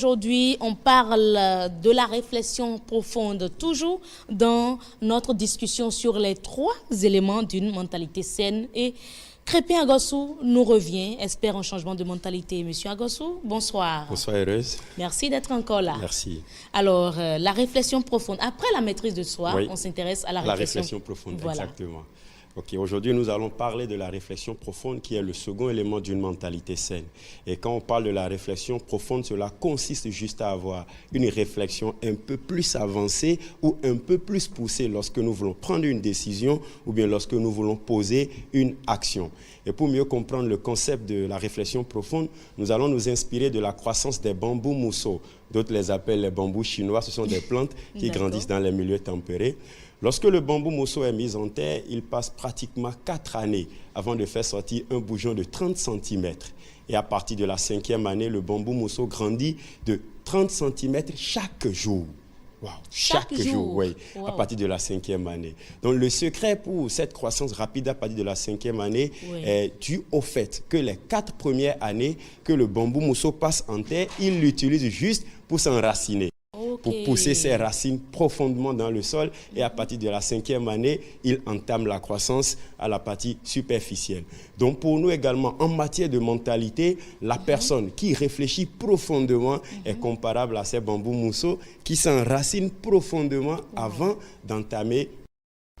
aujourd'hui, on parle de la réflexion profonde, toujours dans notre discussion sur les 3 éléments d'une mentalité saine. Et Crépin Agossou nous revient, espère un changement de mentalité. Monsieur Agossou, bonsoir. Bonsoir, Heureuse. Merci d'être encore là. Merci. Alors, la réflexion profonde. Après la maîtrise de soi, oui, on s'intéresse à la réflexion profonde. Voilà. Exactement. Ok, aujourd'hui, nous allons parler de la réflexion profonde qui est le second élément d'une mentalité saine. Et quand on parle de la réflexion profonde, cela consiste juste à avoir une réflexion un peu plus avancée ou un peu plus poussée lorsque nous voulons prendre une décision ou bien lorsque nous voulons poser une action. Et pour mieux comprendre le concept de la réflexion profonde, nous allons nous inspirer de la croissance des bambous mousseaux. D'autres les appellent les bambous chinois. Ce sont des plantes qui grandissent dans les milieux tempérés. Lorsque le bambou mousseau est mis en terre, il passe pratiquement 4 années avant de faire sortir un bourgeon de 30 cm. Et à partir de la 5e année, le bambou mousseau grandit de 30 cm chaque jour. Wow. Chaque jour, oui, wow, à partir de la 5e année. Donc, le secret pour cette croissance rapide à partir de la 5e année est dû au fait que les 4 premières années que le bambou mousseau passe en terre, il l'utilise juste pour s'enraciner. Pour pousser ses racines profondément dans le sol et à partir de la 5e année, il entame la croissance à la partie superficielle. Donc pour nous également, en matière de mentalité, la personne qui réfléchit profondément est comparable à ces bambous mousseaux qui s'enracinent profondément avant d'entamer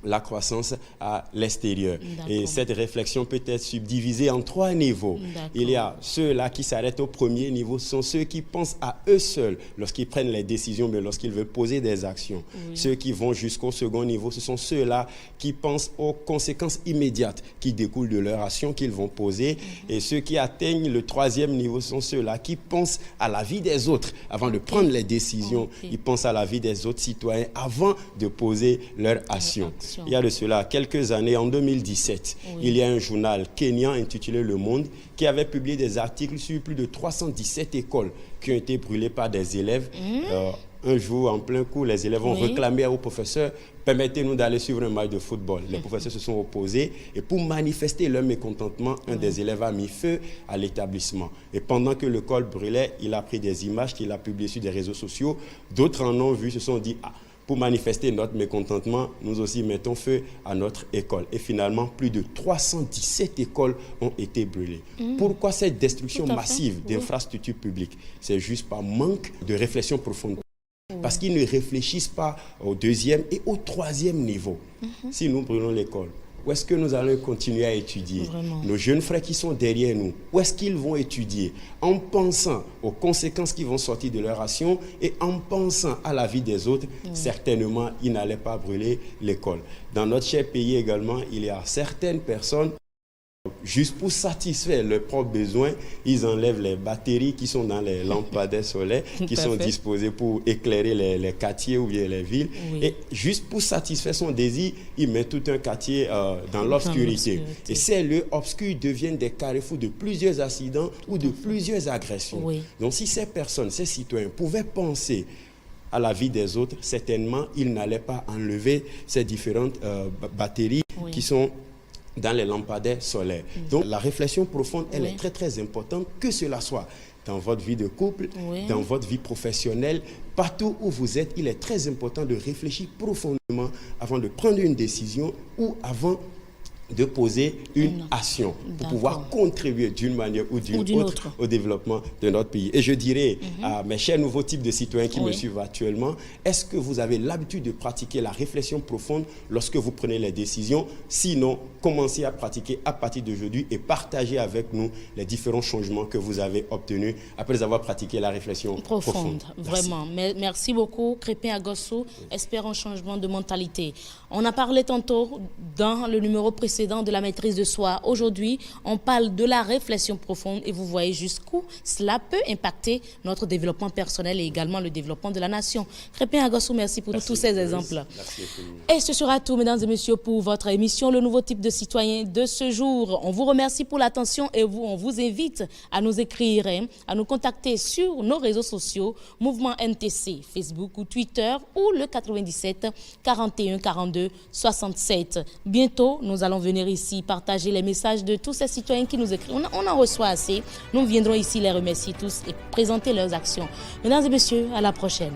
la croissance à l'extérieur. Et cette réflexion peut être subdivisée en 3 niveaux. Il y a ceux-là qui s'arrêtent au premier niveau, ce sont ceux qui pensent à eux seuls lorsqu'ils prennent les décisions, mais lorsqu'ils veulent poser des actions. Ceux qui vont jusqu'au second niveau, ce sont ceux-là qui pensent aux conséquences immédiates qui découlent de leur action qu'ils vont poser. Et ceux qui atteignent le 3e niveau, ce sont ceux-là qui pensent à la vie des autres avant de prendre les décisions. Ils pensent à la vie des autres citoyens avant de poser leur action. Il y a de cela quelques années, en 2017, il y a un journal kényan intitulé Le Monde qui avait publié des articles sur plus de 317 écoles qui ont été brûlées par des élèves. Un jour, en plein cours, les élèves ont réclamé aux professeurs « Permettez-nous d'aller suivre un match de football ». Les professeurs se sont opposés et pour manifester leur mécontentement, un des élèves a mis feu à l'établissement. Et pendant que l'école brûlait, il a pris des images qu'il a publiées sur des réseaux sociaux. D'autres en ont vu, se sont dit « Ah, pour manifester notre mécontentement, nous aussi mettons feu à notre école. » Et finalement, plus de 317 écoles ont été brûlées. Pourquoi cette destruction massive d'infrastructures publiques? C'est juste par manque de réflexion profonde. Parce qu'ils ne réfléchissent pas au 2e et au 3e niveau. Si nous brûlons l'école, où est-ce que nous allons continuer à étudier? Nos jeunes frères qui sont derrière nous, où est-ce qu'ils vont étudier? En pensant aux conséquences qui vont sortir de leur action et en pensant à la vie des autres, certainement, ils n'allaient pas brûler l'école. Dans notre cher pays également, il y a certaines personnes, juste pour satisfaire leurs propres besoins, ils enlèvent les batteries qui sont dans les lampadaires solaires, qui sont disposées pour éclairer les quartiers ou bien les villes. Et juste pour satisfaire son désir, ils mettent tout un quartier dans l'obscurité. Et ces lieux obscurs deviennent des carrefours de plusieurs accidents ou de plusieurs agressions. Donc si ces personnes, ces citoyens pouvaient penser à la vie des autres, certainement, ils n'allaient pas enlever ces différentes batteries qui sont dans les lampadaires solaires. Donc la réflexion profonde, elle est très très importante, que cela soit dans votre vie de couple, dans votre vie professionnelle, partout où vous êtes, il est très important de réfléchir profondément avant de prendre une décision ou avant de poser une action pour pouvoir contribuer d'une manière ou d'une autre au développement de notre pays. Et je dirais à mes chers nouveaux types de citoyens qui me suivent actuellement, est-ce que vous avez l'habitude de pratiquer la réflexion profonde lorsque vous prenez les décisions? Sinon, commencez à pratiquer à partir d'aujourd'hui et partagez avec nous les différents changements que vous avez obtenus après avoir pratiqué la réflexion profonde. Vraiment. Merci beaucoup, Crépin Agossou. Espérons un changement de mentalité. On a parlé tantôt dans le numéro précédent de la maîtrise de soi. Aujourd'hui, on parle de la réflexion profonde et vous voyez jusqu'où cela peut impacter notre développement personnel et également le développement de la nation. Crépin Agossou, merci pour tous ces exemples. Et ce sera tout, mesdames et messieurs, pour votre émission Le Nouveau Type de Citoyen de ce jour. On vous remercie pour l'attention et on vous invite à nous écrire, à nous contacter sur nos réseaux sociaux, Mouvement NTC, Facebook ou Twitter ou le 97 41 42 67. Bientôt, nous allons venir venir ici partager les messages de tous ces citoyens qui nous écrivent. On en reçoit assez. Nous viendrons ici les remercier tous et présenter leurs actions. Mesdames et messieurs, à la prochaine.